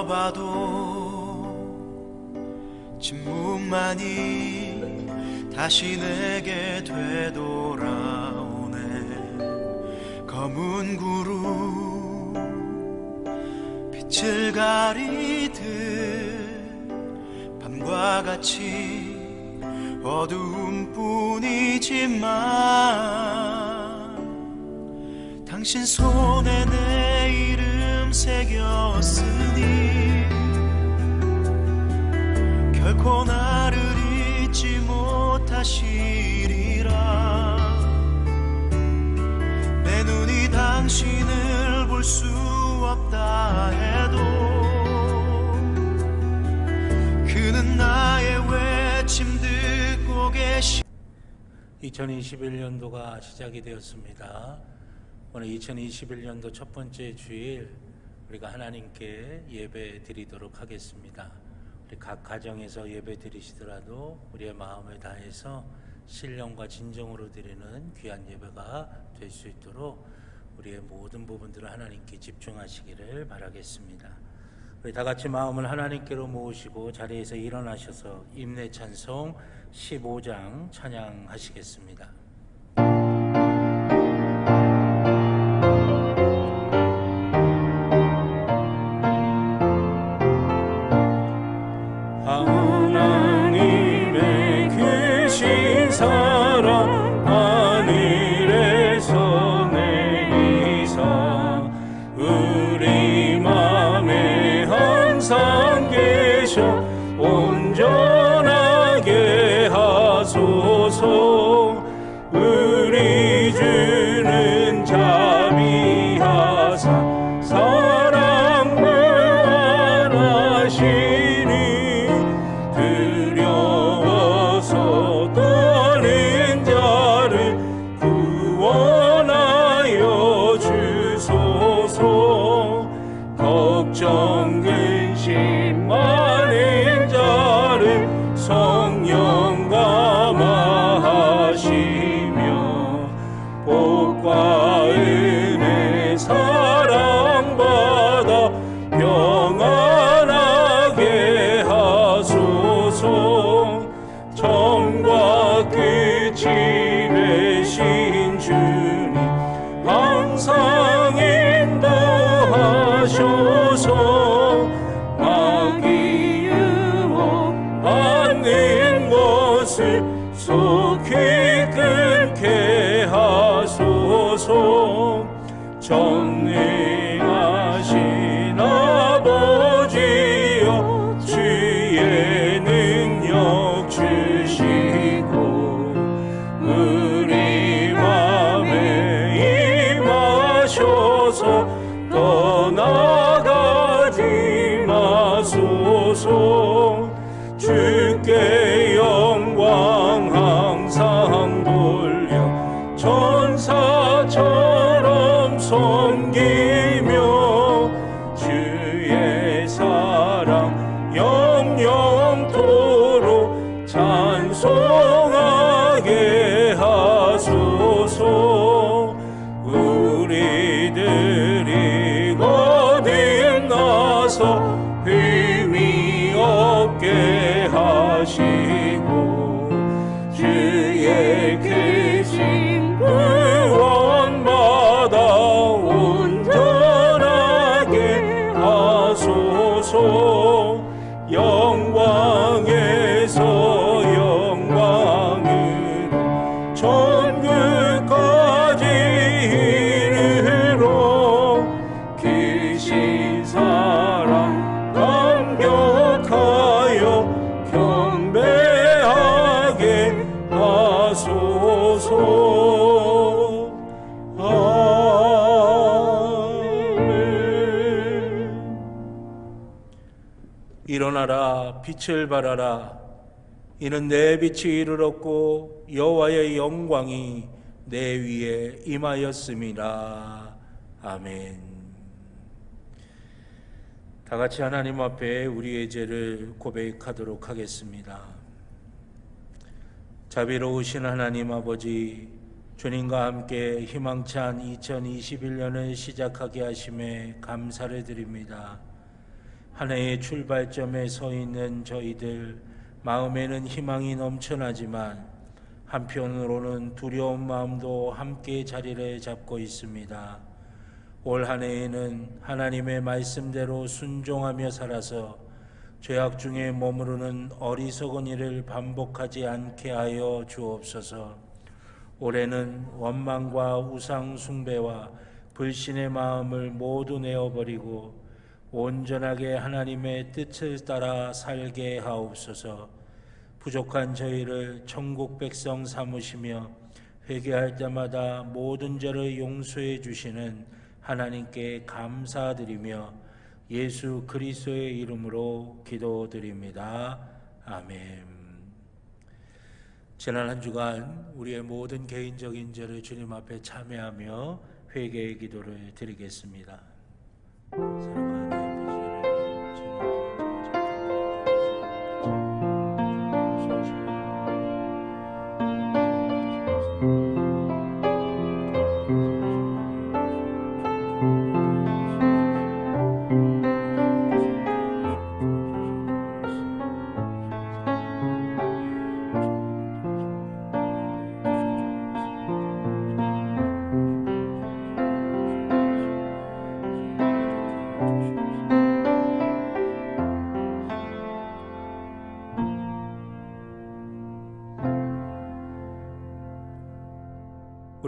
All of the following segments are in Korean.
봐도 침묵만이 다시 내게 되돌아오네. 검은 구름 빛을 가리듯 밤과 같이 어두운 뿐이지만 당신 손에 내 이름 새겼으니 결코 나를 잊지 못하시리라. 내 눈이 당신을 볼 수 없다 해도 그는 나의 외침 듣고 계시. 2021년도가 시작이 되었습니다. 오늘 2021년도 첫 번째 주일 우리가 하나님께 예배 드리도록 하겠습니다. 우리 각 가정에서 예배 드리시더라도 우리의 마음을 다해서 신령과 진정으로 드리는 귀한 예배가 될 수 있도록 우리의 모든 부분들을 하나님께 집중하시기를 바라겠습니다. 우리 다 같이 마음을 하나님께로 모으시고 자리에서 일어나셔서 임내 찬송 15장 찬양하시겠습니다. 하나님의 크신 사랑 하늘에서 내리사 우리 맘에 항상 계셔 온전하게 하소서. 우리 주는 자비하사 사랑 무한하시니 두려워서 떠는 자를 구원하여 주소서. 걱정 근심 많은 자를 성령 감화하시며 복과 은혜 사랑받아 평안하게 하소서. 처음과 끝이 되신 주님 항상 인도하셔서 마귀 유혹받는 것을 속히 끊게 하소서. 전능하신 아버지여 주의 능력 주시고 우리 맘에 임하셔서 떠나가지 마소서. 주께 영광 항상 돌려 천사처럼 섬기며 주의 사랑 영영토록 찬송하게 하소서. 우리들이 거듭나서 흠이 없게 하시고 주의 크신 구원받아 온전하게 하소서. 영광에서 영광으로 천국까지 이르러 크신 사랑 감격하여 경배하게 하소서. 아멘. 일어나라 빛을 발하라. 이는 내 빛이 이르렀고 여호와의 영광이 내 위에 임하였음이라. 아멘. 다 같이 하나님 앞에 우리의 죄를 고백하도록 하겠습니다. 자비로우신 하나님 아버지, 주님과 함께 희망찬 2021년을 시작하게 하심에 감사를 드립니다. 한 해의 출발점에 서 있는 저희들, 마음에는 희망이 넘쳐나지만 한편으로는 두려운 마음도 함께 자리를 잡고 있습니다. 올 한 해에는 하나님의 말씀대로 순종하며 살아서 죄악 중에 머무르는 어리석은 일을 반복하지 않게 하여 주옵소서. 올해는 원망과 우상 숭배와 불신의 마음을 모두 내어버리고 온전하게 하나님의 뜻을 따라 살게 하옵소서. 부족한 저희를 천국 백성 삼으시며 회개할 때마다 모든 죄를 용서해 주시는 하나님께 감사드리며 예수 그리스도의 이름으로 기도드립니다. 아멘. 지난 한 주간 우리의 모든 개인적인 죄를 주님 앞에 참회하며 회개의 기도를 드리겠습니다. 사랑하는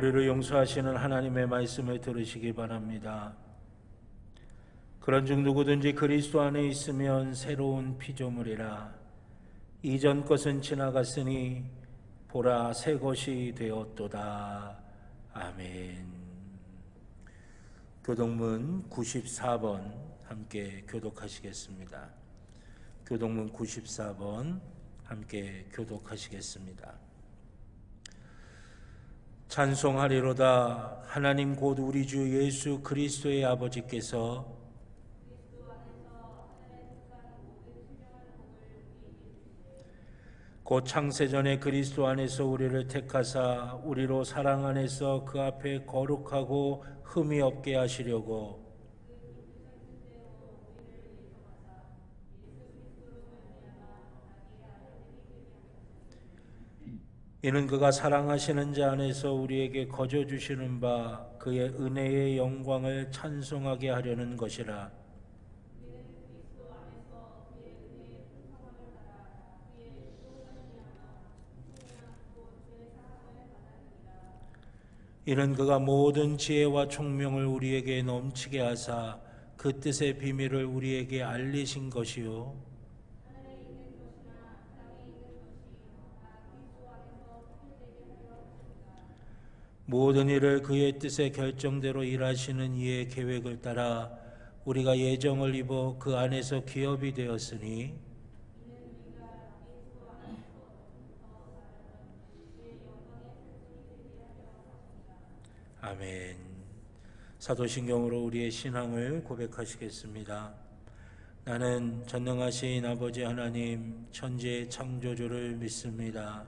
우리를 용서하시는 하나님의 말씀을 들으시기 바랍니다. 그런즉 누구든지 그리스도 안에 있으면 새로운 피조물이라. 이전 것은 지나갔으니 보라 새 것이 되었도다. 아멘. 교독문 94번 함께 교독하시겠습니다. 교독문 94번 함께 교독하시겠습니다. 찬송하리로다. 하나님 곧 우리 주 예수 그리스도의 아버지께서 곧 창세전에 그리스도 안에서 우리를 택하사 우리로 사랑 안에서 그 앞에 거룩하고 흠이 없게 하시려고 이는 그가 사랑하시는 자 안에서 우리에게 거저 주시는 바 그의 은혜의 영광을 찬송하게 하려는 것이라. 이는 그가 모든 지혜와 총명을 우리에게 넘치게 하사 그 뜻의 비밀을 우리에게 알리신 것이요 모든 일을 그의 뜻의 결정대로 일하시는 이의 계획을 따라 우리가 예정을 입어 그 안에서 기업이 되었으니 아멘. 사도신경으로 우리의 신앙을 고백하시겠습니다. 나는 전능하신 아버지 하나님 천지의 창조주를 믿습니다.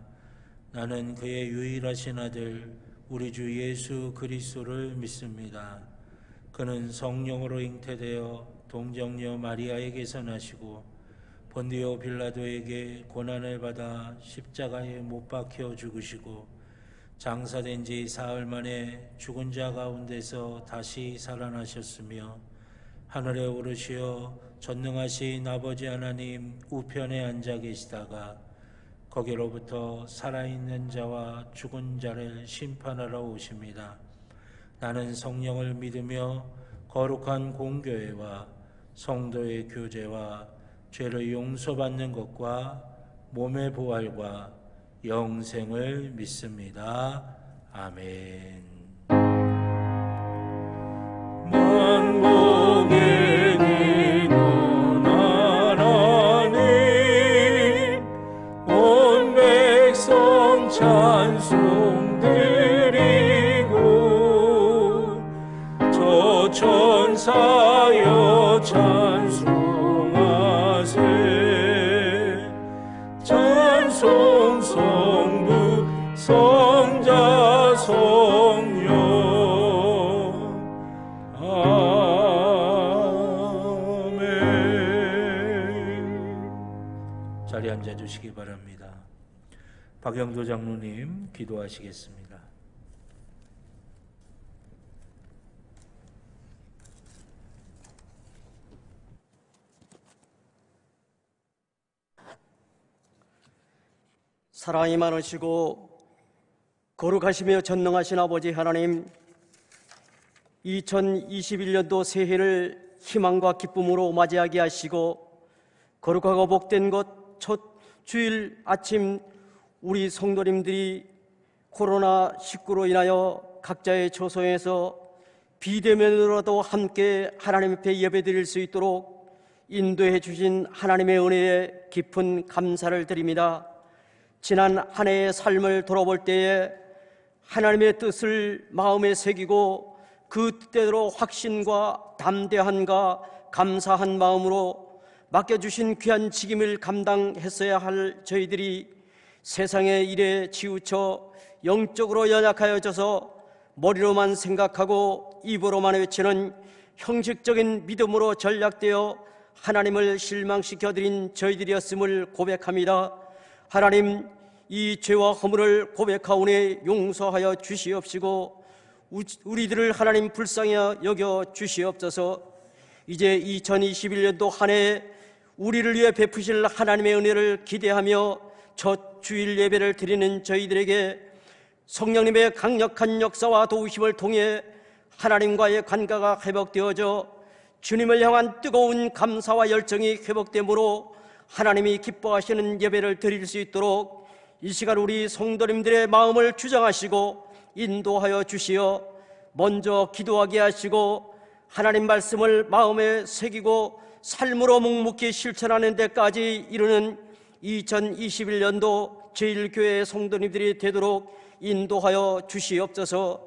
나는 그의 유일하신 아들 우리 주 예수 그리스도를 믿습니다. 그는 성령으로 잉태되어 동정녀 마리아에게서 나시고 본디오 빌라도에게 고난을 받아 십자가에 못 박혀 죽으시고 장사된 지 사흘 만에 죽은 자 가운데서 다시 살아나셨으며 하늘에 오르시어 전능하신 아버지 하나님 우편에 앉아 계시다가 거기로부터 살아있는 자와 죽은 자를 심판하러 오십니다. 나는 성령을 믿으며 거룩한 공교회와 성도의 교제와 죄를 용서받는 것과 몸의 부활과 영생을 믿습니다. 아멘. 만복의 기도 나라니 온 백성 찬송 드리고 저 천사여 찬송하세 찬송 성부 성자 성령 아멘. 앉아주시기 바랍니다. 박영도 장로님 기도하시겠습니다. 사랑이 많으시고 거룩하시며 전능하신 아버지 하나님, 2021년도 새해를 희망과 기쁨으로 맞이하게 하시고 거룩하고 복된 것 첫 주일 아침 우리 성도님들이 코로나19로 인하여 각자의 처소에서 비대면으로도 함께 하나님 앞에 예배드릴 수 있도록 인도해 주신 하나님의 은혜에 깊은 감사를 드립니다. 지난 한 해의 삶을 돌아볼 때에 하나님의 뜻을 마음에 새기고 그 뜻대로 확신과 담대함과 감사한 마음으로 맡겨주신 귀한 직임을 감당했어야 할 저희들이 세상의 일에 치우쳐 영적으로 연약하여져서 머리로만 생각하고 입으로만 외치는 형식적인 믿음으로 전락되어 하나님을 실망시켜드린 저희들이었음을 고백합니다. 하나님, 이 죄와 허물을 고백하오니 용서하여 주시옵시고 우리들을 하나님 불쌍히 여겨 주시옵소서. 이제 2021년도 한 해 우리를 위해 베푸실 하나님의 은혜를 기대하며 첫 주일 예배를 드리는 저희들에게 성령님의 강력한 역사와 도우심을 통해 하나님과의 관계가 회복되어져 주님을 향한 뜨거운 감사와 열정이 회복되므로 하나님이 기뻐하시는 예배를 드릴 수 있도록 이 시간 우리 성도님들의 마음을 주장하시고 인도하여 주시어 먼저 기도하게 하시고 하나님 말씀을 마음에 새기고 삶으로 묵묵히 실천하는 데까지 이르는 2021년도 제1교회 성도님들이 되도록 인도하여 주시옵소서.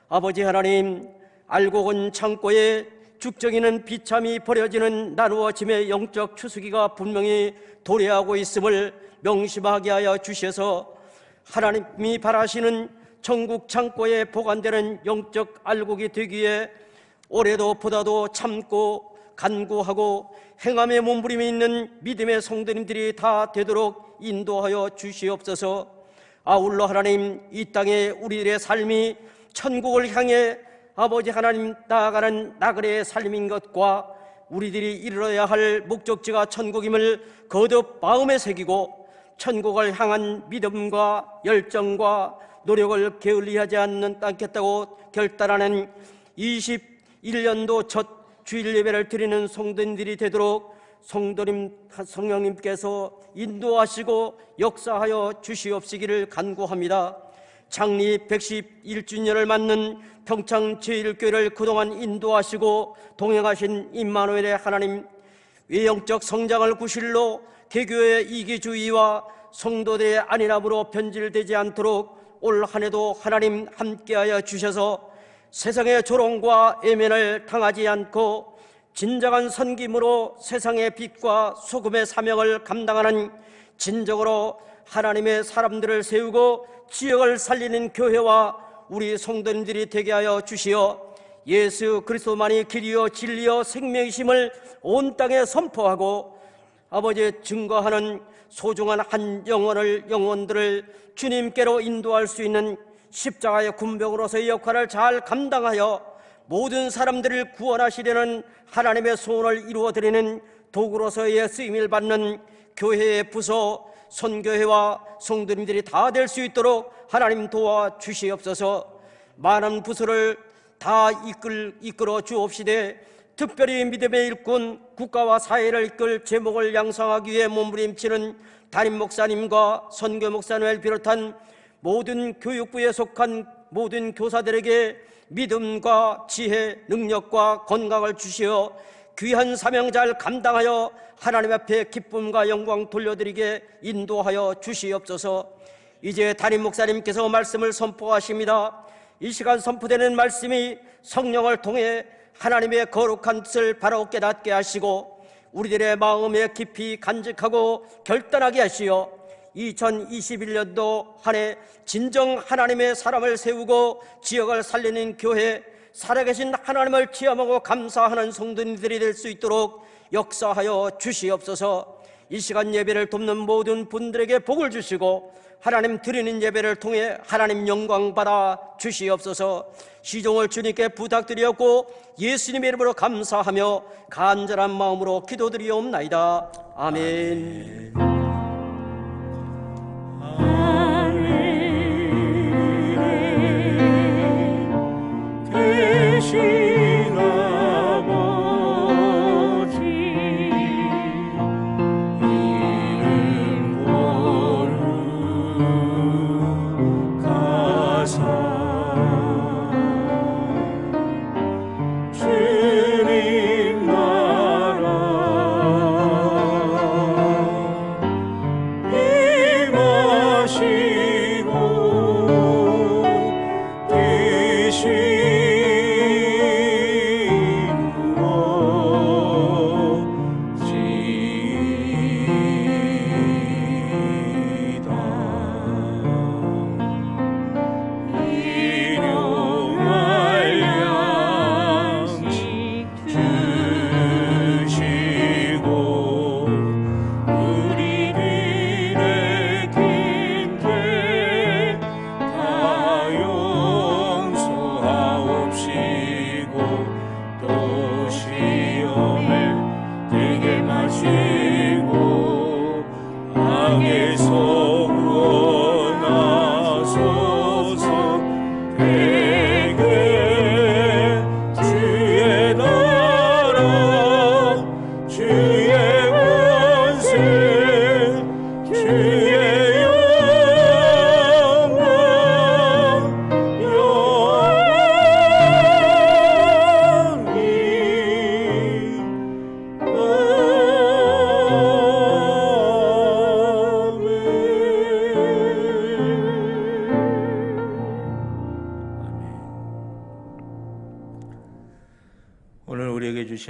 아버지 하나님, 알고 온 창고에 죽정이는 비참이 버려지는 나누어짐의 영적 추수기가 분명히 도래하고 있음을 명심하게 하여 주셔서 하나님이 바라시는 천국 창고에 보관되는 영적 알곡이 되기에 올해도 보다도 참고 간구하고 행함에 몸부림이 있는 믿음의 성도님들이 다 되도록 인도하여 주시옵소서. 아울러 하나님, 이 땅에 우리들의 삶이 천국을 향해 아버지 하나님 나아가는 나그네의 삶인 것과 우리들이 이르러야 할 목적지가 천국임을 거듭 마음에 새기고 천국을 향한 믿음과 열정과 노력을 게을리하지 않겠다고 결단하는 21년도 첫 주일 예배를 드리는 성도님들이 되도록 성령님께서 인도하시고 역사하여 주시옵시기를 간구합니다. 창립 111주년을 맞는 평창 제1교회를 그동안 인도하시고 동행하신 임마누엘의 하나님, 외형적 성장을 구실로 개교의 이기주의와 성도들의 안일함으로 변질되지 않도록 올 한 해도 하나님 함께하여 주셔서 세상의 조롱과 애면을 당하지 않고 진정한 선김으로 세상의 빛과 소금의 사명을 감당하는 진정으로 하나님의 사람들을 세우고 지역을 살리는 교회와 우리 성도님들이 되게 하여 주시어 예수 그리스도만이 길이요 진리요 생명이심을 온 땅에 선포하고 아버지의 증거하는 소중한 한 영혼들을 주님께로 인도할 수 있는 십자가의 군병으로서의 역할을 잘 감당하여 모든 사람들을 구원하시려는 하나님의 소원을 이루어드리는 도구로서의 쓰임을 받는 교회의 부서, 선교회와 성도님들이 다 될 수 있도록 하나님 도와주시옵소서. 많은 부서를 다 이끌어 주옵시되 특별히 믿음의 일꾼, 국가와 사회를 이끌 제목을 양성하기 위해 몸부림치는 담임 목사님과 선교 목사님을 비롯한 모든 교육부에 속한 모든 교사들에게 믿음과 지혜, 능력과 건강을 주시어 귀한 사명 잘 감당하여 하나님 앞에 기쁨과 영광 돌려드리게 인도하여 주시옵소서. 이제 담임 목사님께서 말씀을 선포하십니다. 이 시간 선포되는 말씀이 성령을 통해 하나님의 거룩한 뜻을 바로 깨닫게 하시고 우리들의 마음에 깊이 간직하고 결단하게 하시어 2021년도 한 해 진정 하나님의 사람을 세우고 지역을 살리는 교회, 살아계신 하나님을 체험하고 감사하는 성도님들이 될 수 있도록 역사하여 주시옵소서. 이 시간 예배를 돕는 모든 분들에게 복을 주시고 하나님 드리는 예배를 통해 하나님 영광 받아 주시옵소서. 시종을 주님께 부탁드렸고 예수님의 이름으로 감사하며 간절한 마음으로 기도드리옵나이다. 아멘. 대신 아버지 이름 거룩하사 주님 나라 임하시고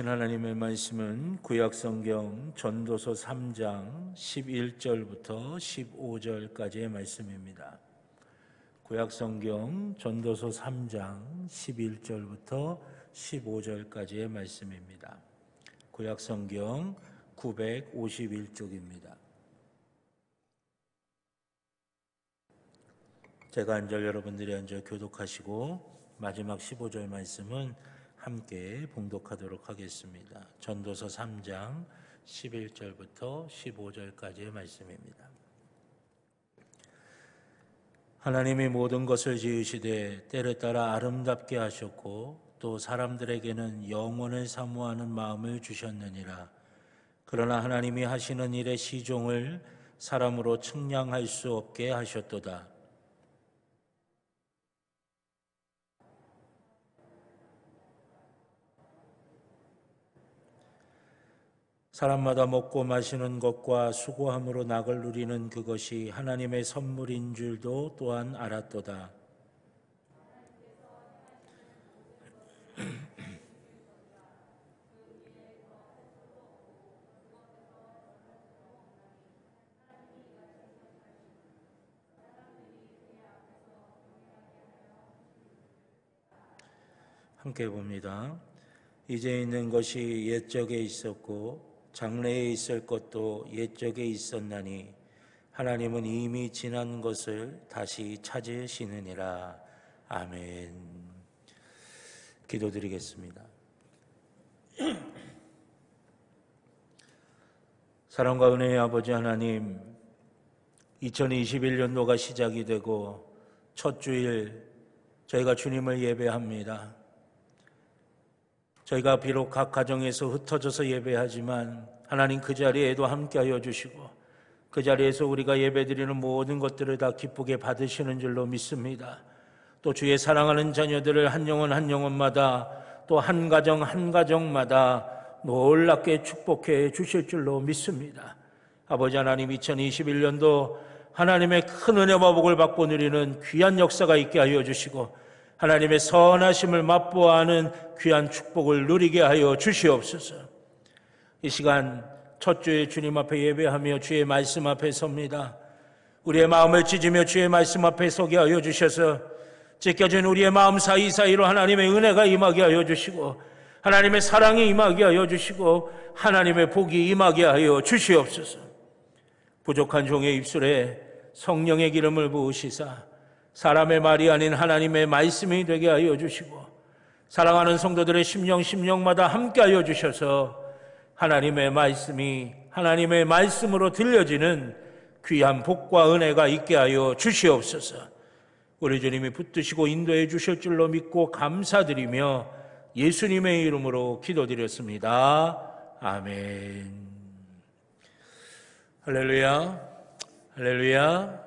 하나님의 말씀은 구약성경 전도서 3장 11절부터 15절까지의 말씀입니다. 구약성경 전도서 3장 11절부터 15절까지의 말씀입니다. 구약성경 951쪽입니다. 제가 한 절 여러분들이 한 절 교독하시고 마지막 15절 말씀은 함께 봉독하도록 하겠습니다. 전도서 3장 11절부터 15절까지의 말씀입니다. 하나님이 모든 것을 지으시되 때를 따라 아름답게 하셨고 또 사람들에게는 영원을 사모하는 마음을 주셨느니라. 그러나 하나님이 하시는 일의 시종을 사람으로 측량할 수 없게 하셨도다. 사람마다 먹고 마시는 것과 수고함으로 낙을 누리는 그것이 하나님의 선물인 줄도 또한 알았도다. 함께 봅니다. 이제 있는 것이 옛적에 있었고 장래에 있을 것도 옛적에 있었나니 하나님은 이미 지난 것을 다시 찾으시느니라. 아멘. 기도드리겠습니다. 사랑과 은혜의 아버지 하나님, 2021년도가 시작이 되고 첫 주일 저희가 주님을 예배합니다. 저희가 비록 각 가정에서 흩어져서 예배하지만 하나님 그 자리에도 함께하여 주시고 그 자리에서 우리가 예배드리는 모든 것들을 다 기쁘게 받으시는 줄로 믿습니다. 또 주의 사랑하는 자녀들을 한 영혼 한 영혼마다 또 한 가정 한 가정마다 놀랍게 축복해 주실 줄로 믿습니다. 아버지 하나님, 2021년도 하나님의 큰 은혜와 복을 받고 누리는 귀한 역사가 있게 하여 주시고 하나님의 선하심을 맛보아하는 귀한 축복을 누리게 하여 주시옵소서. 이 시간 첫 주에 주님 앞에 예배하며 주의 말씀 앞에 섭니다. 우리의 마음을 찢으며 주의 말씀 앞에 서게 하여 주셔서 찢겨진 우리의 마음 사이사이로 하나님의 은혜가 임하게 하여 주시고 하나님의 사랑이 임하게 하여 주시고 하나님의 복이 임하게 하여 주시옵소서. 부족한 종의 입술에 성령의 기름을 부으시사 사람의 말이 아닌 하나님의 말씀이 되게 하여 주시고 사랑하는 성도들의 심령마다 함께 하여 주셔서 하나님의 말씀이 하나님의 말씀으로 들려지는 귀한 복과 은혜가 있게 하여 주시옵소서. 우리 주님이 붙드시고 인도해 주실 줄로 믿고 감사드리며 예수님의 이름으로 기도드렸습니다. 아멘. 할렐루야, 할렐루야.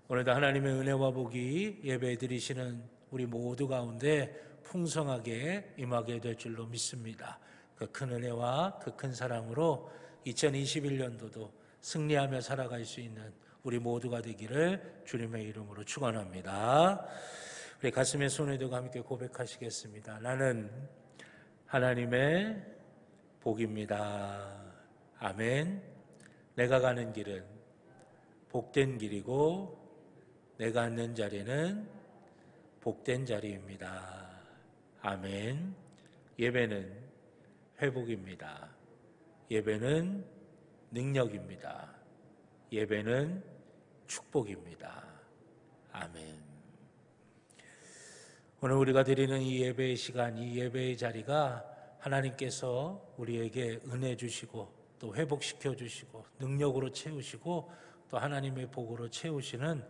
오늘도 하나님의 은혜와 복이 예배 드리시는 우리 모두 가운데 풍성하게 임하게 될 줄로 믿습니다. 그 큰 은혜와 그 큰 사랑으로 2021년도도 승리하며 살아갈 수 있는 우리 모두가 되기를 주님의 이름으로 축원합니다. 우리 가슴에 손을 대고 함께 고백하시겠습니다. 나는 하나님의 복입니다. 아멘. 내가 가는 길은 복된 길이고 내가 앉는 자리는 복된 자리입니다. 아멘. 예배는 회복입니다. 예배는 능력입니다. 예배는 축복입니다. 아멘. 오늘 우리가 드리는 이 예배의 시간, 이 예배의 자리가 하나님께서 우리에게 은혜 주시고 또 회복시켜 주시고 능력으로 채우시고 또 하나님의 복으로 채우시는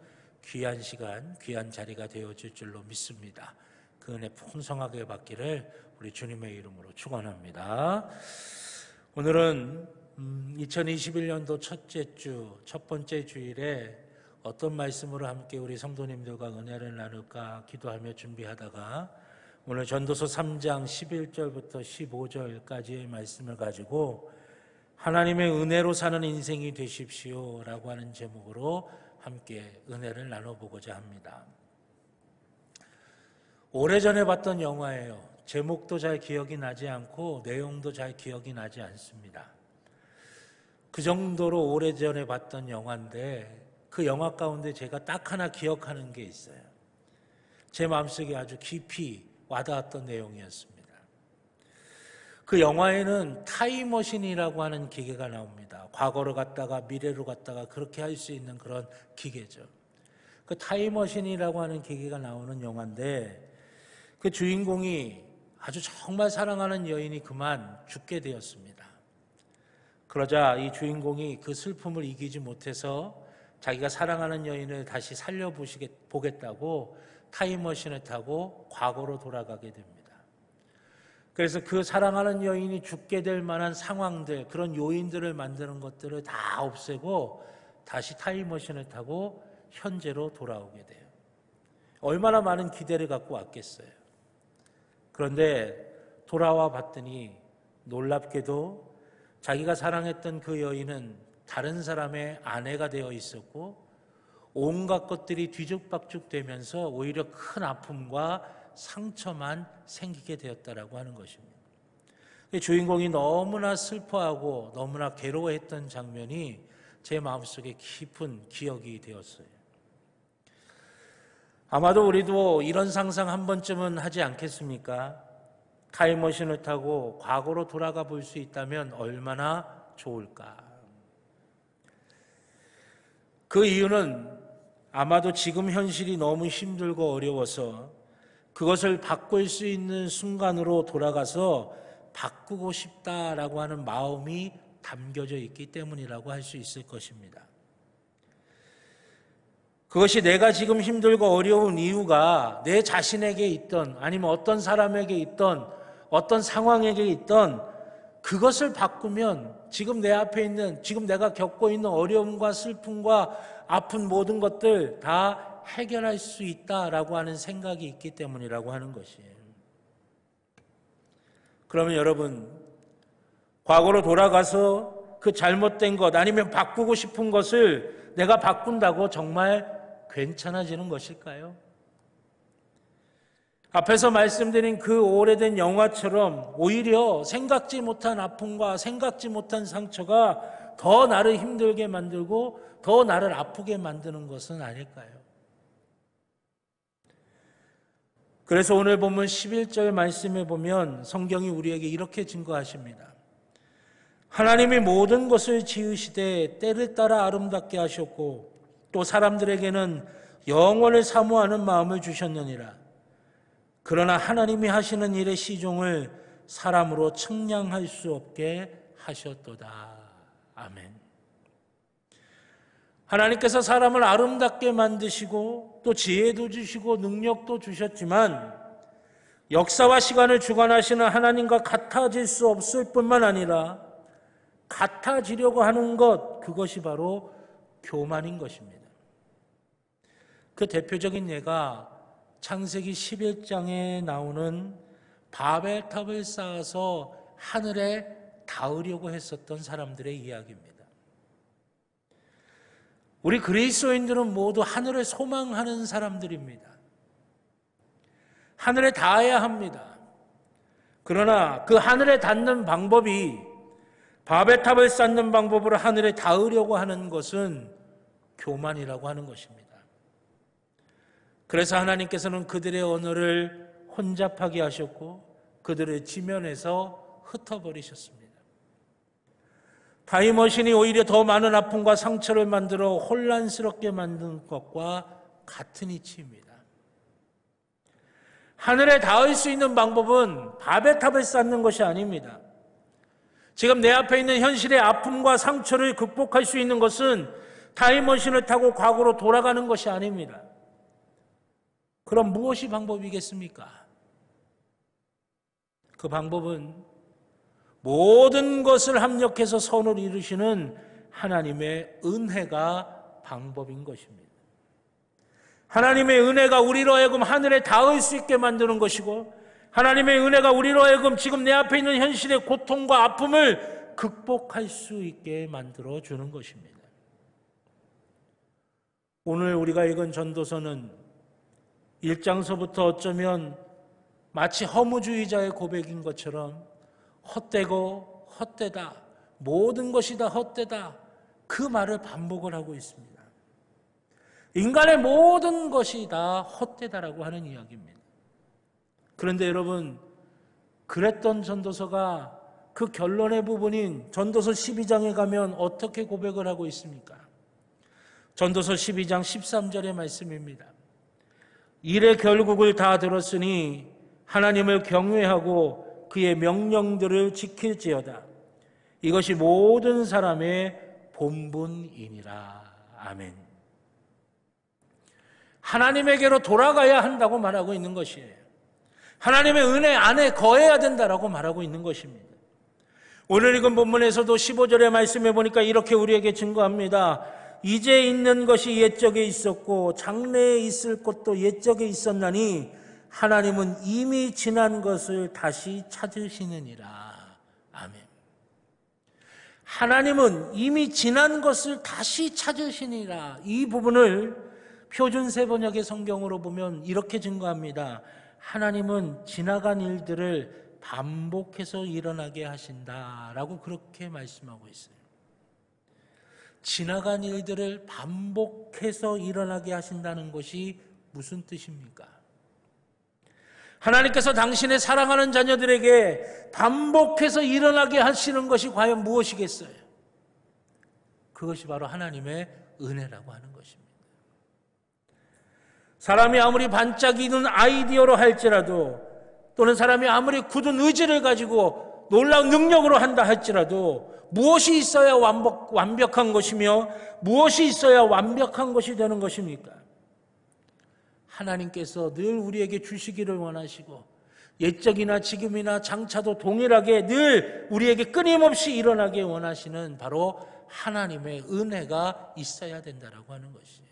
귀한 시간, 귀한 자리가 되어질 줄로 믿습니다. 그 은혜 풍성하게 받기를 우리 주님의 이름으로 축원합니다. 오늘은 2021년도 첫째 주, 첫 번째 주일에 어떤 말씀으로 함께 우리 성도님들과 은혜를 나눌까 기도하며 준비하다가 오늘 전도서 3장 11절부터 15절까지의 말씀을 가지고 하나님의 은혜로 사는 인생이 되십시오 라고 하는 제목으로 함께 은혜를 나눠보고자 합니다. 오래전에 봤던 영화예요. 제목도 잘 기억이 나지 않고 내용도 잘 기억이 나지 않습니다. 그 정도로 오래전에 봤던 영화인데 그 영화 가운데 제가 딱 하나 기억하는 게 있어요. 제 마음속에 아주 깊이 와닿았던 내용이었습니다. 그 영화에는 타임머신이라고 하는 기계가 나옵니다. 과거로 갔다가 미래로 갔다가 그렇게 할 수 있는 그런 기계죠. 그 타임머신이라고 하는 기계가 나오는 영화인데 그 주인공이 아주 정말 사랑하는 여인이 그만 죽게 되었습니다. 그러자 이 주인공이 그 슬픔을 이기지 못해서 자기가 사랑하는 여인을 다시 살려보겠다고 타임머신을 타고 과거로 돌아가게 됩니다. 그래서 그 사랑하는 여인이 죽게 될 만한 상황들, 그런 요인들을 만드는 것들을 다 없애고 다시 타임머신을 타고 현재로 돌아오게 돼요. 얼마나 많은 기대를 갖고 왔겠어요. 그런데 돌아와 봤더니 놀랍게도 자기가 사랑했던 그 여인은 다른 사람의 아내가 되어 있었고 온갖 것들이 뒤죽박죽 되면서 오히려 큰 아픔과 상처만 생기게 되었다라고 하는 것입니다. 주인공이 너무나 슬퍼하고 너무나 괴로워했던 장면이 제 마음속에 깊은 기억이 되었어요. 아마도 우리도 이런 상상 한 번쯤은 하지 않겠습니까? 타임머신을 타고 과거로 돌아가 볼 수 있다면 얼마나 좋을까? 그 이유는 아마도 지금 현실이 너무 힘들고 어려워서 그것을 바꿀 수 있는 순간으로 돌아가서 바꾸고 싶다라고 하는 마음이 담겨져 있기 때문이라고 할 수 있을 것입니다. 그것이 내가 지금 힘들고 어려운 이유가 내 자신에게 있던 아니면 어떤 사람에게 있던 어떤 상황에게 있던 그것을 바꾸면 지금 내 앞에 있는 지금 내가 겪고 있는 어려움과 슬픔과 아픈 모든 것들 다 해결할 수 있다라고 하는 생각이 있기 때문이라고 하는 것이에요. 그러면 여러분, 과거로 돌아가서 그 잘못된 것 아니면 바꾸고 싶은 것을 내가 바꾼다고 정말 괜찮아지는 것일까요? 앞에서 말씀드린 그 오래된 영화처럼 오히려 생각지 못한 아픔과 생각지 못한 상처가 더 나를 힘들게 만들고 더 나를 아프게 만드는 것은 아닐까요? 그래서 오늘 본문 11절 말씀에 보면 성경이 우리에게 이렇게 증거하십니다. 하나님이 모든 것을 지으시되 때를 따라 아름답게 하셨고 또 사람들에게는 영원을 사모하는 마음을 주셨느니라. 그러나 하나님이 하시는 일의 시종을 사람으로 측량할 수 없게 하셨도다. 아멘. 하나님께서 사람을 아름답게 만드시고 또 지혜도 주시고 능력도 주셨지만 역사와 시간을 주관하시는 하나님과 같아질 수 없을 뿐만 아니라 같아지려고 하는 것, 그것이 바로 교만인 것입니다. 그 대표적인 예가 창세기 11장에 나오는 바벨탑을 쌓아서 하늘에 닿으려고 했었던 사람들의 이야기입니다. 우리 그리스도인들은 모두 하늘을 소망하는 사람들입니다. 하늘에 닿아야 합니다. 그러나 그 하늘에 닿는 방법이 바벨탑을 쌓는 방법으로 하늘에 닿으려고 하는 것은 교만이라고 하는 것입니다. 그래서 하나님께서는 그들의 언어를 혼잡하게 하셨고 그들을 지면에서 흩어버리셨습니다. 타임머신이 오히려 더 많은 아픔과 상처를 만들어 혼란스럽게 만든 것과 같은 이치입니다. 하늘에 닿을 수 있는 방법은 바벨탑을 쌓는 것이 아닙니다. 지금 내 앞에 있는 현실의 아픔과 상처를 극복할 수 있는 것은 타임머신을 타고 과거로 돌아가는 것이 아닙니다. 그럼 무엇이 방법이겠습니까? 그 방법은 모든 것을 합력해서 선을 이루시는 하나님의 은혜가 방법인 것입니다. 하나님의 은혜가 우리로 하여금 하늘에 닿을 수 있게 만드는 것이고 하나님의 은혜가 우리로 하여금 지금 내 앞에 있는 현실의 고통과 아픔을 극복할 수 있게 만들어주는 것입니다. 오늘 우리가 읽은 전도서는 1장서부터 어쩌면 마치 허무주의자의 고백인 것처럼 헛되고 헛되다, 모든 것이 다 헛되다, 그 말을 반복을 하고 있습니다. 인간의 모든 것이 다 헛되다라고 하는 이야기입니다. 그런데 여러분, 그랬던 전도서가 그 결론의 부분인 전도서 12장에 가면 어떻게 고백을 하고 있습니까? 전도서 12장 13절의 말씀입니다. 일의 결국을 다 들었으니 하나님을 경외하고 그의 명령들을 지킬지어다. 이것이 모든 사람의 본분이니라. 아멘. 하나님에게로 돌아가야 한다고 말하고 있는 것이에요. 하나님의 은혜 안에 거해야 된다라고 말하고 있는 것입니다. 오늘 읽은 본문에서도 15절의 말씀에 보니까 이렇게 우리에게 증거합니다. 이제 있는 것이 옛적에 있었고 장래에 있을 것도 옛적에 있었나니 하나님은 이미 지난 것을 다시 찾으시느니라. 아멘. 하나님은 이미 지난 것을 다시 찾으시니라. 이 부분을 표준세 번역의 성경으로 보면 이렇게 증거합니다. 하나님은 지나간 일들을 반복해서 일어나게 하신다라고 그렇게 말씀하고 있어요. 지나간 일들을 반복해서 일어나게 하신다는 것이 무슨 뜻입니까? 하나님께서 당신의 사랑하는 자녀들에게 반복해서 일어나게 하시는 것이 과연 무엇이겠어요? 그것이 바로 하나님의 은혜라고 하는 것입니다. 사람이 아무리 반짝이는 아이디어로 할지라도 또는 사람이 아무리 굳은 의지를 가지고 놀라운 능력으로 한다 할지라도 무엇이 있어야 완벽한 것이며 무엇이 있어야 완벽한 것이 되는 것입니까? 하나님께서 늘 우리에게 주시기를 원하시고 옛적이나 지금이나 장차도 동일하게 늘 우리에게 끊임없이 일어나게 원하시는 바로 하나님의 은혜가 있어야 된다라고 하는 것이에요.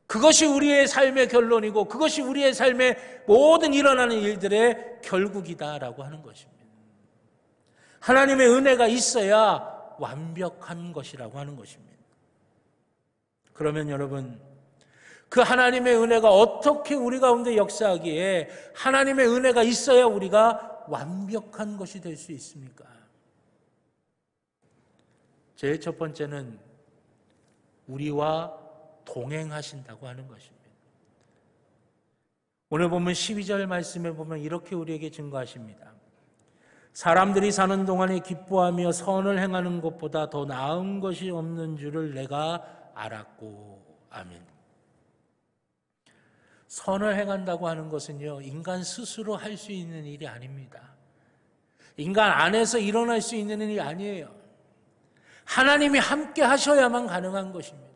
그것이 우리의 삶의 결론이고 그것이 우리의 삶의 모든 일어나는 일들의 결국이다라고 하는 것입니다. 하나님의 은혜가 있어야 완벽한 것이라고 하는 것입니다. 그러면 여러분, 그 하나님의 은혜가 어떻게 우리 가운데 역사하기에 하나님의 은혜가 있어야 우리가 완벽한 것이 될 수 있습니까? 제일 첫 번째는 우리와 동행하신다고 하는 것입니다. 오늘 보면 12절 말씀에 보면 이렇게 우리에게 증거하십니다. 사람들이 사는 동안에 기뻐하며 선을 행하는 것보다 더 나은 것이 없는 줄을 내가 알았고. 아멘. 선을 행한다고 하는 것은요, 인간 스스로 할 수 있는 일이 아닙니다. 인간 안에서 일어날 수 있는 일이 아니에요. 하나님이 함께 하셔야만 가능한 것입니다.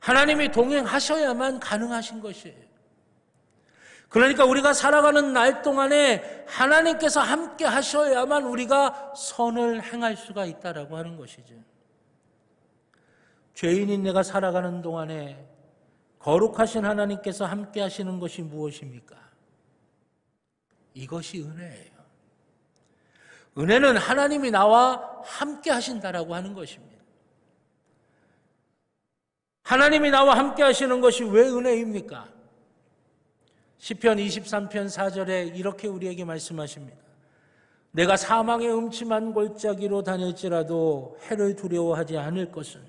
하나님이 동행하셔야만 가능하신 것이에요. 그러니까 우리가 살아가는 날 동안에 하나님께서 함께 하셔야만 우리가 선을 행할 수가 있다라고 하는 것이죠. 죄인인 내가 살아가는 동안에 거룩하신 하나님께서 함께 하시는 것이 무엇입니까? 이것이 은혜예요. 은혜는 하나님이 나와 함께 하신다라고 하는 것입니다. 하나님이 나와 함께 하시는 것이 왜 은혜입니까? 시편 23편 4절에 이렇게 우리에게 말씀하십니다. 내가 사망의 음침한 골짜기로 다닐지라도 해를 두려워하지 않을 것은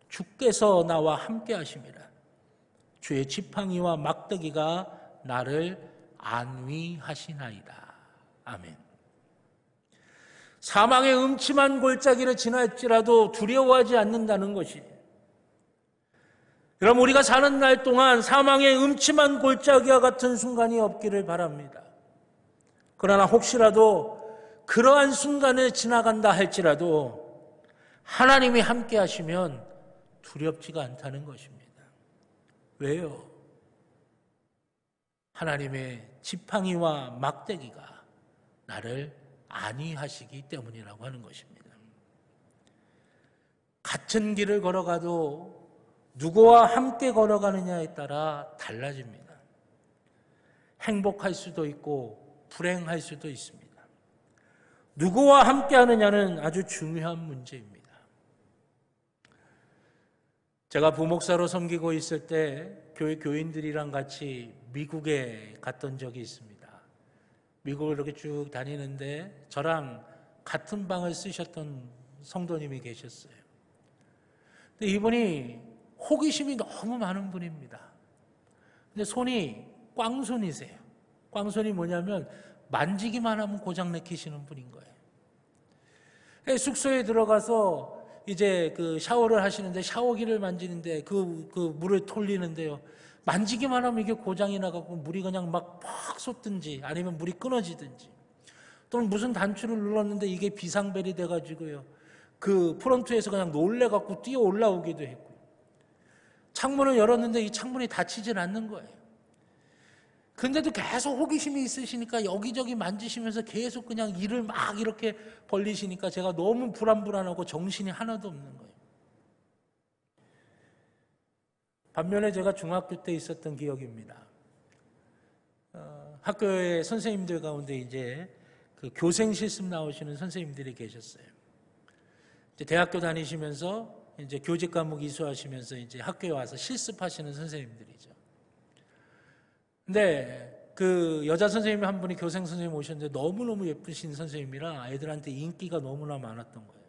주께서 나와 함께 하심이라. 주의 지팡이와 막대기가 나를 안위하시나이다. 아멘. 사망의 음침한 골짜기를 지날지라도 두려워하지 않는다는 것이, 여러분, 우리가 사는 날 동안 사망의 음침한 골짜기와 같은 순간이 없기를 바랍니다. 그러나 혹시라도 그러한 순간을 지나간다 할지라도 하나님이 함께 하시면 두렵지가 않다는 것입니다. 왜요? 하나님의 지팡이와 막대기가 나를 안위하시기 때문이라고 하는 것입니다. 같은 길을 걸어가도 누구와 함께 걸어가느냐에 따라 달라집니다. 행복할 수도 있고 불행할 수도 있습니다. 누구와 함께 하느냐는 아주 중요한 문제입니다. 제가 부목사로 섬기고 있을 때 교회 교인들이랑 같이 미국에 갔던 적이 있습니다. 미국을 이렇게 쭉 다니는데 저랑 같은 방을 쓰셨던 성도님이 계셨어요. 근데 이분이 호기심이 너무 많은 분입니다. 근데 손이 꽝손이세요. 꽝손이 뭐냐면 만지기만 하면 고장 내키시는 분인 거예요. 숙소에 들어가서 이제 그 샤워를 하시는데 샤워기를 만지는데 그 물을 돌리는데요. 만지기만 하면 이게 고장이 나가고 물이 그냥 막 쏟든지 아니면 물이 끊어지든지, 또는 무슨 단추를 눌렀는데 이게 비상벨이 돼가지고요. 그 프론트에서 그냥 놀래갖고 뛰어 올라오기도 했고, 창문을 열었는데 이 창문이 닫히질 않는 거예요. 근데도 계속 호기심이 있으시니까 여기저기 만지시면서 계속 그냥 이를 막 이렇게 벌리시니까 제가 너무 불안하고 정신이 하나도 없는 거예요. 반면에 제가 중학교 때 있었던 기억입니다. 학교의 선생님들 가운데 이제 그 교생 실습 나오시는 선생님들이 계셨어요. 이제 대학교 다니시면서 이제 교직 과목 이수하시면서 이제 학교에 와서 실습하시는 선생님들이죠. 근데 그 여자 선생님 한 분이 교생 선생님 오셨는데 너무너무 예쁘신 선생님이라 애들한테 인기가 너무나 많았던 거예요.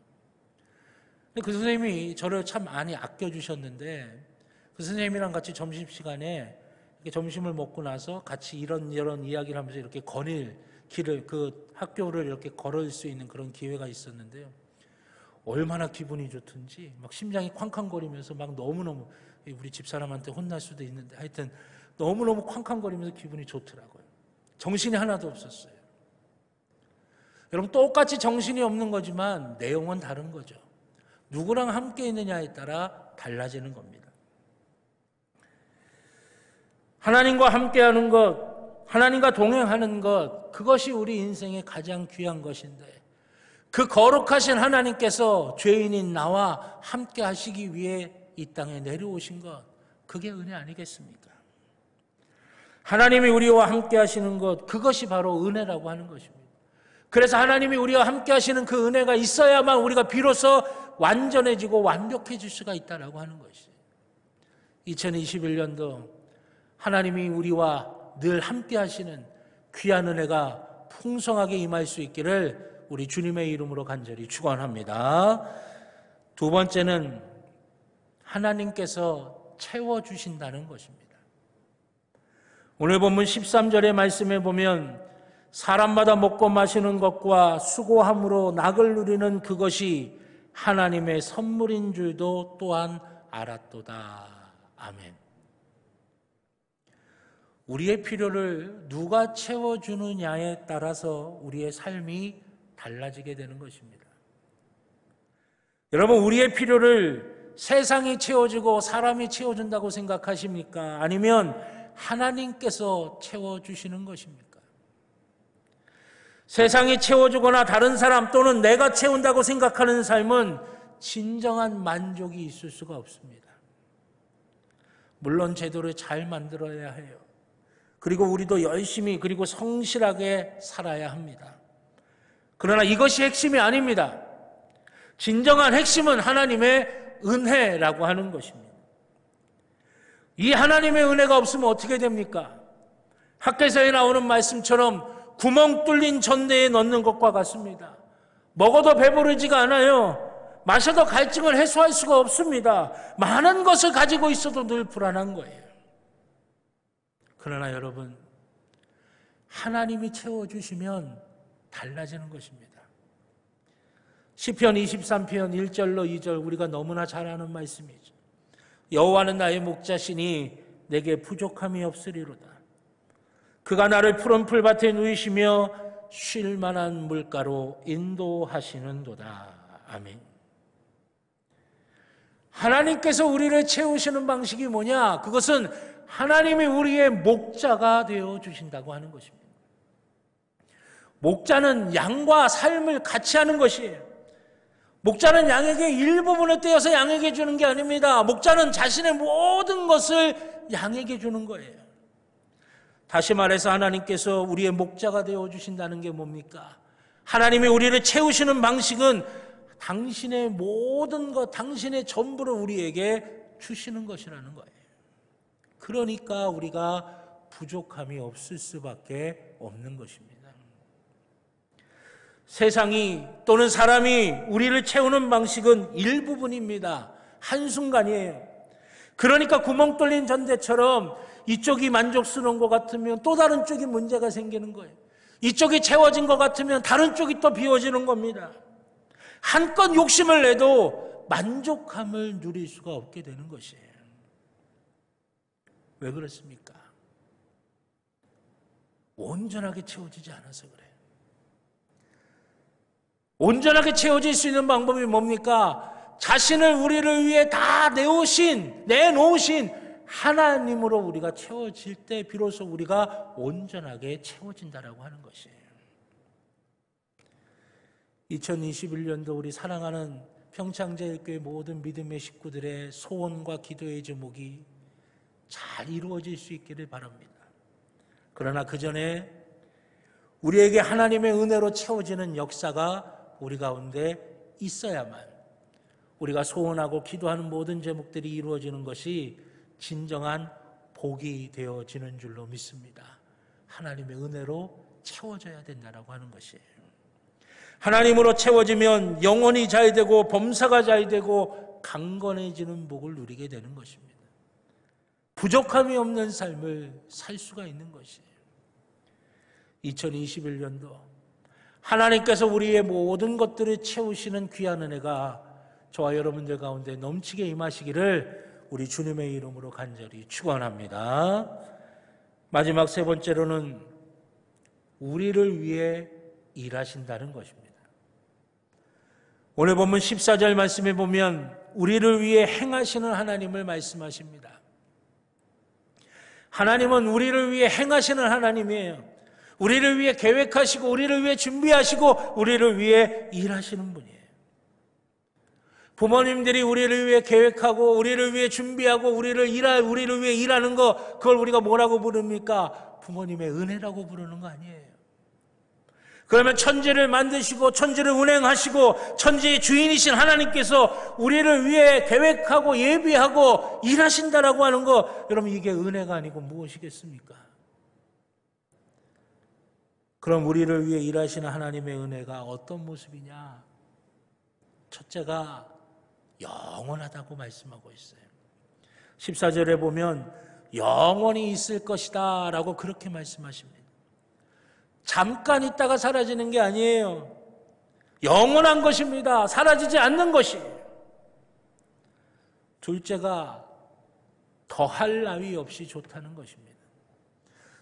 근데 그 선생님이 저를 참 많이 아껴주셨는데, 그 선생님이랑 같이 점심시간에 이렇게 점심을 먹고 나서 같이 이런 이야기를 하면서 이렇게 거닐 길을, 그 학교를 이렇게 걸을 수 있는 그런 기회가 있었는데요. 얼마나 기분이 좋든지 막 심장이 쾅쾅거리면서 막 너무너무, 우리 집사람한테 혼날 수도 있는데 하여튼 너무너무 쾅쾅거리면서 기분이 좋더라고요. 정신이 하나도 없었어요. 여러분, 똑같이 정신이 없는 거지만 내용은 다른 거죠. 누구랑 함께 있느냐에 따라 달라지는 겁니다. 하나님과 함께하는 것, 하나님과 동행하는 것, 그것이 우리 인생의 가장 귀한 것인데, 그 거룩하신 하나님께서 죄인인 나와 함께 하시기 위해 이 땅에 내려오신 것, 그게 은혜 아니겠습니까? 하나님이 우리와 함께 하시는 것, 그것이 바로 은혜라고 하는 것입니다. 그래서 하나님이 우리와 함께 하시는 그 은혜가 있어야만 우리가 비로소 완전해지고 완벽해질 수가 있다라고 하는 것이에요. 2021년도 하나님이 우리와 늘 함께 하시는 귀한 은혜가 풍성하게 임할 수 있기를 우리 주님의 이름으로 간절히 축원합니다. 두 번째는 하나님께서 채워주신다는 것입니다. 오늘 본문 13절의 말씀에 보면 사람마다 먹고 마시는 것과 수고함으로 낙을 누리는 그것이 하나님의 선물인 줄도 또한 알았도다. 아멘. 우리의 필요를 누가 채워주느냐에 따라서 우리의 삶이 달라지게 되는 것입니다. 여러분, 우리의 필요를 세상이 채워주고 사람이 채워준다고 생각하십니까? 아니면 하나님께서 채워주시는 것입니까? 세상이 채워주거나 다른 사람 또는 내가 채운다고 생각하는 삶은 진정한 만족이 있을 수가 없습니다. 물론 제도를 잘 만들어야 해요. 그리고 우리도 열심히 그리고 성실하게 살아야 합니다. 그러나 이것이 핵심이 아닙니다. 진정한 핵심은 하나님의 은혜라고 하는 것입니다. 이 하나님의 은혜가 없으면 어떻게 됩니까? 학개서에 나오는 말씀처럼 구멍 뚫린 전대에 넣는 것과 같습니다. 먹어도 배부르지가 않아요. 마셔도 갈증을 해소할 수가 없습니다. 많은 것을 가지고 있어도 늘 불안한 거예요. 그러나 여러분, 하나님이 채워주시면 달라지는 것입니다. 시편 23편 1절로 2절 우리가 너무나 잘 아는 말씀이죠. 여호와는 나의 목자시니 내게 부족함이 없으리로다. 그가 나를 푸른 풀밭에 누이시며 쉴 만한 물가로 인도하시는도다. 아멘. 하나님께서 우리를 채우시는 방식이 뭐냐? 그것은 하나님이 우리의 목자가 되어 주신다고 하는 것입니다. 목자는 양과 삶을 같이 하는 것이에요. 목자는 양에게 일부분을 떼어서 양에게 주는 게 아닙니다. 목자는 자신의 모든 것을 양에게 주는 거예요. 다시 말해서 하나님께서 우리의 목자가 되어 주신다는 게 뭡니까? 하나님이 우리를 채우시는 방식은 당신의 모든 것, 당신의 전부를 우리에게 주시는 것이라는 거예요. 그러니까 우리가 부족함이 없을 수밖에 없는 것입니다. 세상이 또는 사람이 우리를 채우는 방식은 일부분입니다. 한순간이에요. 그러니까 구멍 뚫린 전대처럼 이쪽이 만족스러운 것 같으면 또 다른 쪽이 문제가 생기는 거예요. 이쪽이 채워진 것 같으면 다른 쪽이 또 비워지는 겁니다. 한껏 욕심을 내도 만족함을 누릴 수가 없게 되는 것이에요. 왜 그렇습니까? 온전하게 채워지지 않아서 그래요. 온전하게 채워질 수 있는 방법이 뭡니까? 자신을 우리를 위해 다 내놓으신 하나님으로 우리가 채워질 때 비로소 우리가 온전하게 채워진다라고 하는 것이에요. 2021년도 우리 사랑하는 평창제일교회 모든 믿음의 식구들의 소원과 기도의 제목이 잘 이루어질 수 있기를 바랍니다. 그러나 그 전에 우리에게 하나님의 은혜로 채워지는 역사가 우리 가운데 있어야만 우리가 소원하고 기도하는 모든 제목들이 이루어지는 것이 진정한 복이 되어지는 줄로 믿습니다. 하나님의 은혜로 채워져야 된다라고 하는 것이에요. 하나님으로 채워지면 영혼이 잘 되고 범사가 잘 되고 강건해지는 복을 누리게 되는 것입니다. 부족함이 없는 삶을 살 수가 있는 것이에요. 2021년도 하나님께서 우리의 모든 것들을 채우시는 귀한 은혜가 저와 여러분들 가운데 넘치게 임하시기를 우리 주님의 이름으로 간절히 축원합니다. 마지막 세 번째로는 우리를 위해 일하신다는 것입니다. 오늘 본문 14절 말씀에 보면 우리를 위해 행하시는 하나님을 말씀하십니다. 하나님은 우리를 위해 행하시는 하나님이에요. 우리를 위해 계획하시고 우리를 위해 준비하시고 우리를 위해 일하시는 분이에요. 부모님들이 우리를 위해 계획하고 우리를 위해 준비하고 우리를 위해 일하는 거, 그걸 우리가 뭐라고 부릅니까? 부모님의 은혜라고 부르는 거 아니에요. 그러면 천지를 만드시고 천지를 운행하시고 천지의 주인이신 하나님께서 우리를 위해 계획하고 예비하고 일하신다라고 하는 거, 여러분 이게 은혜가 아니고 무엇이겠습니까? 그럼 우리를 위해 일하시는 하나님의 은혜가 어떤 모습이냐? 첫째가 영원하다고 말씀하고 있어요. 14절에 보면 영원히 있을 것이다 라고 그렇게 말씀하십니다. 잠깐 있다가 사라지는 게 아니에요. 영원한 것입니다. 사라지지 않는 것이에요. 둘째가 더할 나위 없이 좋다는 것입니다.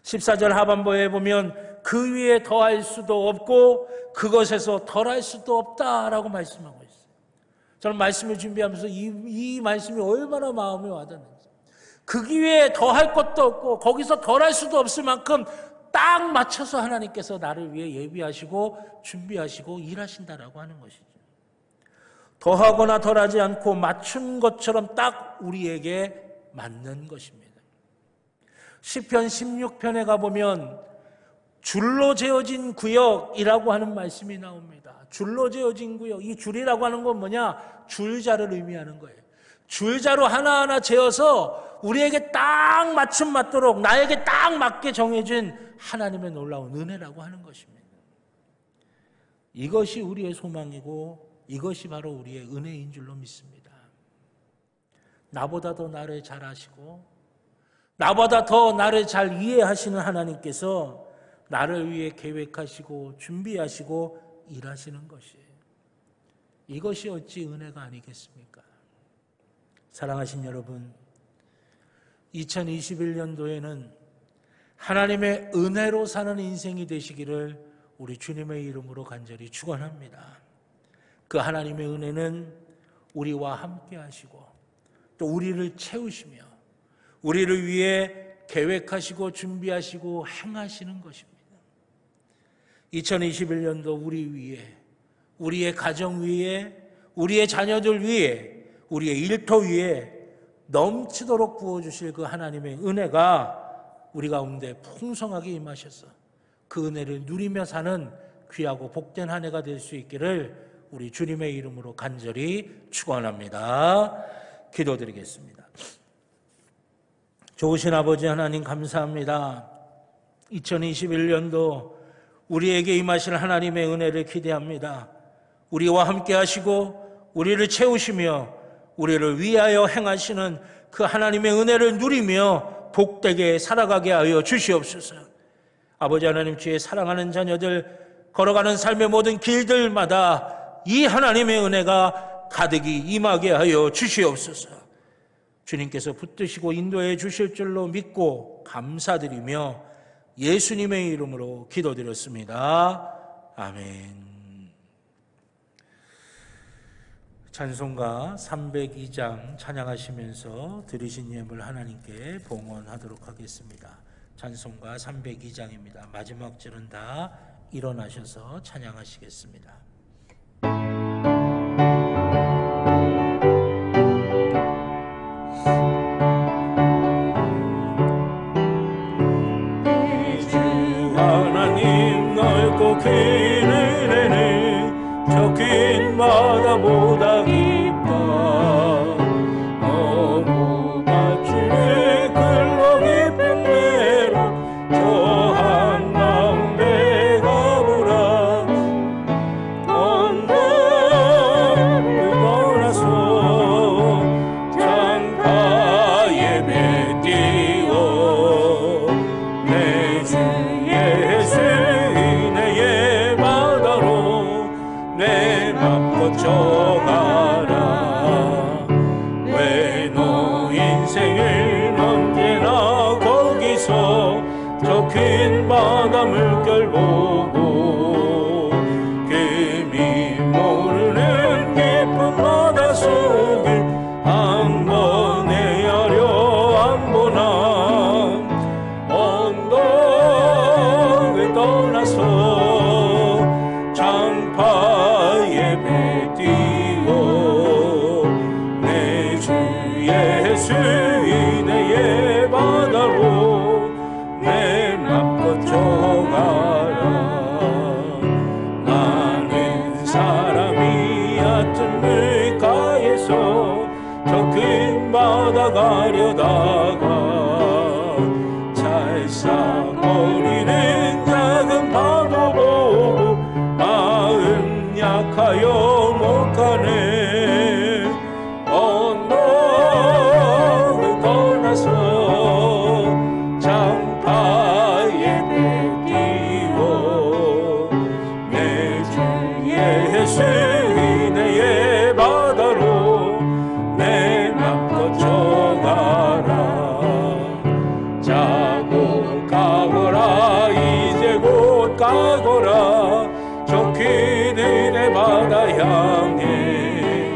14절 하반부에 보면 그 위에 더할 수도 없고 그것에서 덜할 수도 없다라고 말씀하고 있어요. 저는 말씀을 준비하면서 이 말씀이 얼마나 마음에 와닿는지, 그 위에 더할 것도 없고 거기서 덜할 수도 없을 만큼 딱 맞춰서 하나님께서 나를 위해 예비하시고 준비하시고 일하신다라고 하는 것이죠. 더하거나 덜하지 않고 맞춘 것처럼 딱 우리에게 맞는 것입니다. 시편 16편에 가보면 줄로 재어진 구역이라고 하는 말씀이 나옵니다. 줄로 재어진 구역, 이 줄이라고 하는 건 뭐냐? 줄자를 의미하는 거예요. 줄자로 하나하나 재어서 우리에게 딱 맞춤 맞도록 나에게 딱 맞게 정해진 하나님의 놀라운 은혜라고 하는 것입니다. 이것이 우리의 소망이고 이것이 바로 우리의 은혜인 줄로 믿습니다. 나보다 더 나를 잘 아시고 나보다 더 나를 잘 이해하시는 하나님께서 나를 위해 계획하시고 준비하시고 일하시는 것이에요. 이것이 어찌 은혜가 아니겠습니까? 사랑하신 여러분, 2021년도에는 하나님의 은혜로 사는 인생이 되시기를 우리 주님의 이름으로 간절히 축원합니다. 그 하나님의 은혜는 우리와 함께 하시고 또 우리를 채우시며 우리를 위해 계획하시고 준비하시고 행하시는 것입니다. 2021년도 우리 위에, 우리의 가정 위에, 우리의 자녀들 위에, 우리의 일터 위에 넘치도록 부어주실 그 하나님의 은혜가 우리 가운데 풍성하게 임하셔서 그 은혜를 누리며 사는 귀하고 복된 한 해가 될 수 있기를 우리 주님의 이름으로 간절히 축원합니다. 기도드리겠습니다. 좋으신 아버지 하나님 감사합니다. 2021년도 우리에게 임하실 하나님의 은혜를 기대합니다. 우리와 함께 하시고 우리를 채우시며 우리를 위하여 행하시는 그 하나님의 은혜를 누리며 복되게 살아가게 하여 주시옵소서. 아버지 하나님, 주의 사랑하는 자녀들 걸어가는 삶의 모든 길들마다 이 하나님의 은혜가 가득히 임하게 하여 주시옵소서. 주님께서 붙드시고 인도해 주실 줄로 믿고 감사드리며 예수님의 이름으로 기도드렸습니다. 아멘. 찬송가 302장 찬양하시면서 드리신 예물 하나님께 봉헌하도록 하겠습니다. 찬송가 302장입니다. 마지막 절은 다 일어나셔서 찬양하시겠습니다. 하나님 넓고 큰 은혜는 저 긴 바다보다 깊다. 너무 바치는 글로 깊은 대로 저 한가운데 가보라. 언덕을 떠나서 창가 예배 띄워 내 주 예수 은혜의 바다로 내 맘 거쳐가라. 왜 너 인생을 언제나 거기서 저 큰 바다 물결 보고 금이 모르는 깊은 바다 속을 한 번 헤아려 안 보나. 언덕을 떠나서 장파 예배 띄워 내 주 예수 은혜의 바다로 내 맘 거쳐가라. 많은 사람이 얕은 물가에서 저 큰 바다 가려다가 찰싹거리는 작은 파도 보고 마음 약하여 못 가네. 언덕을 떠나서 장파 예배 띄워 향해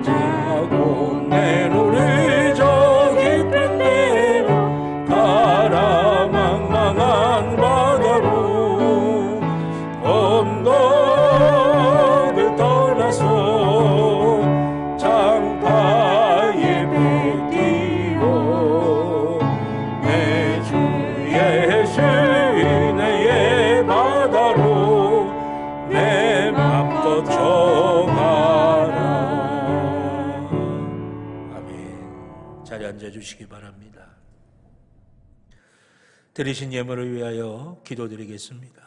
자고 내 눈을 저 깊은 데로 가라 망망한 바다로 언덕을 떠나서 장파에 뱉디오 내 주 예수 은혜의 바다로 내 맘 뻗쳐가라. 아멘. 자리에 앉아주시기 바랍니다. 드리신 예물을 위하여 기도드리겠습니다.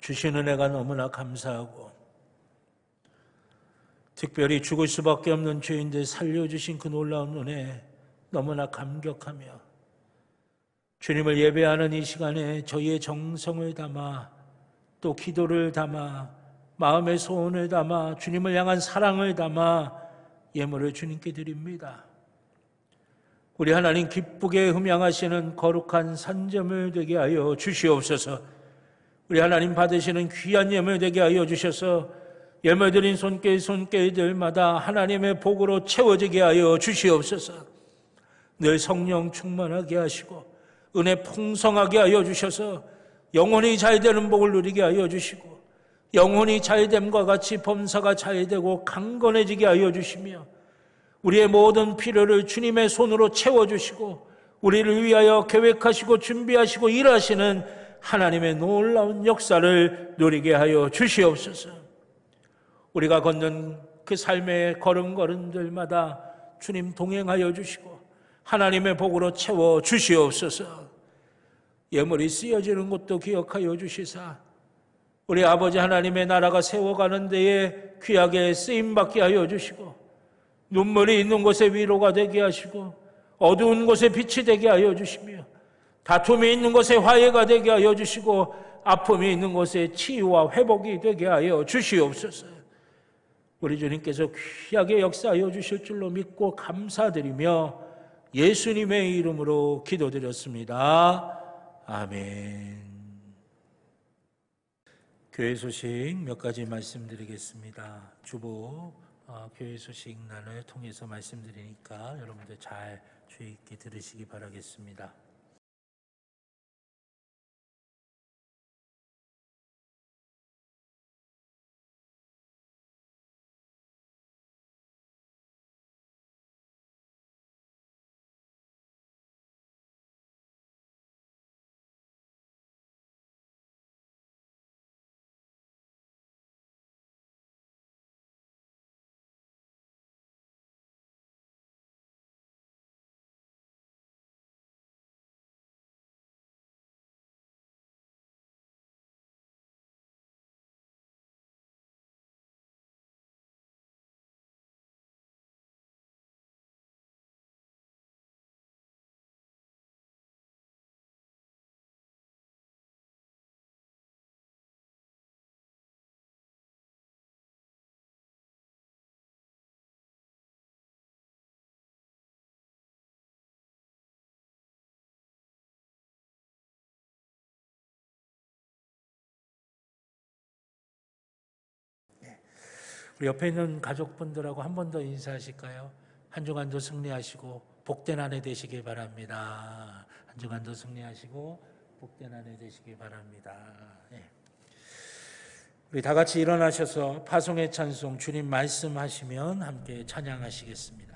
주신 은혜가 너무나 감사하고 특별히 죽을 수밖에 없는 죄인들 살려주신 그 놀라운 은혜 너무나 감격하며 주님을 예배하는 이 시간에 저희의 정성을 담아 또 기도를 담아 마음의 소원을 담아 주님을 향한 사랑을 담아 예물을 주님께 드립니다. 우리 하나님 기쁘게 흠양하시는 거룩한 산점을 되게 하여 주시옵소서. 우리 하나님 받으시는 귀한 예물 되게 하여 주셔서 예물 드린 손길들마다 하나님의 복으로 채워지게 하여 주시옵소서. 늘 성령 충만하게 하시고 은혜 풍성하게 하여 주셔서 영혼이 잘되는 복을 누리게 하여 주시고 영혼이 잘됨과 같이 범사가 잘되고 강건해지게 하여 주시며 우리의 모든 필요를 주님의 손으로 채워주시고 우리를 위하여 계획하시고 준비하시고 일하시는 하나님의 놀라운 역사를 누리게 하여 주시옵소서. 우리가 걷는 그 삶의 걸음걸음들마다 주님 동행하여 주시고 하나님의 복으로 채워 주시옵소서. 예물이 쓰여지는 것도 기억하여 주시사 우리 아버지 하나님의 나라가 세워가는 데에 귀하게 쓰임받게 하여 주시고 눈물이 있는 곳에 위로가 되게 하시고 어두운 곳에 빛이 되게 하여 주시며 다툼이 있는 곳에 화해가 되게 하여 주시고 아픔이 있는 곳에 치유와 회복이 되게 하여 주시옵소서. 우리 주님께서 귀하게 역사하여 주실 줄로 믿고 감사드리며 예수님의 이름으로 기도드렸습니다. 아멘. 교회 소식 몇 가지 말씀드리겠습니다. 주보 교회 소식란을 통해서 말씀드리니까 여러분들 잘 주의 있게 들으시기 바라겠습니다. 우리 옆에 있는 가족분들하고 한 번 더 인사하실까요? 한 주간도 승리하시고 복된 한 해 되시길 바랍니다. 한 주간도 승리하시고 복된 한 해 되시길 바랍니다. 네. 우리 다 같이 일어나셔서 파송의 찬송 주님 말씀하시면 함께 찬양하시겠습니다.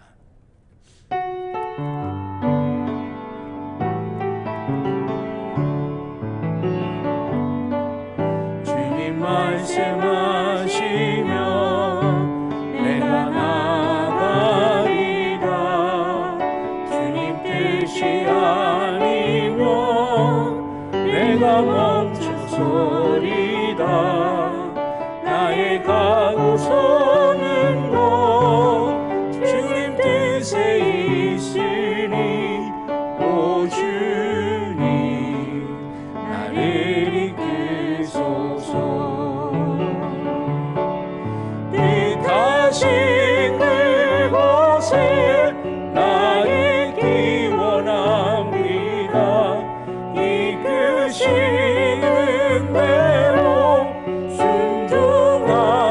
주님 말씀하시면 내가 나가리라. 주님 뜻이 아니면 내가 멈춰서리다. 나의 가고 서는 곳 주님 뜻에 있으니 오 주님 나를 이끄소서. 뜻하신 그곳에 나를 기원합니다. 이끄시는 대로 순종하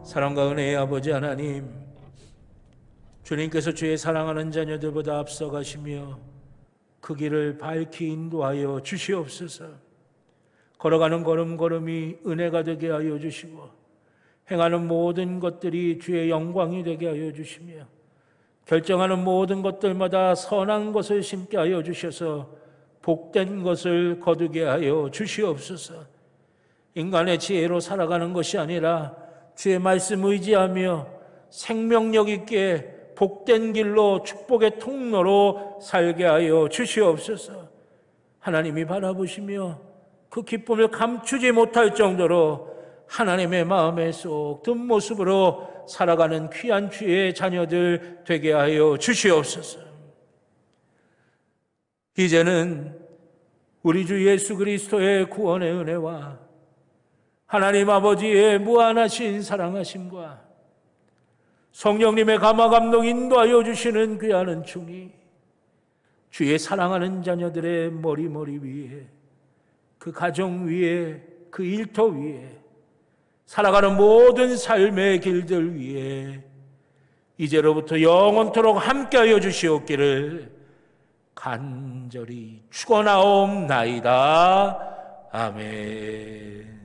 사랑과 은혜의 아버지 하나님, 주님께서 주의 사랑하는 자녀들보다 앞서가시며 그 길을 밝히 인도하여 주시옵소서. 걸어가는 걸음걸음이 은혜가 되게 하여 주시고 행하는 모든 것들이 주의 영광이 되게 하여 주시며 결정하는 모든 것들마다 선한 것을 심게 하여 주셔서 복된 것을 거두게 하여 주시옵소서. 인간의 지혜로 살아가는 것이 아니라 주의 말씀 의지하며 생명력 있게 복된 길로 축복의 통로로 살게 하여 주시옵소서. 하나님이 바라보시며 그 기쁨을 감추지 못할 정도로 하나님의 마음에 쏙 든 모습으로 살아가는 귀한 주의 자녀들 되게 하여 주시옵소서. 이제는 우리 주 예수 그리스도의 구원의 은혜와 하나님 아버지의 무한하신 사랑하심과 성령님의 감화 감동 인도하여 주시는 귀한 은총이 주의 사랑하는 자녀들의 머리 위에, 그 가정 위에, 그 일터 위에, 살아가는 모든 삶의 길들 위에 이제로부터 영원토록 함께하여 주시옵기를 간절히 축원하옵나이다. 아멘.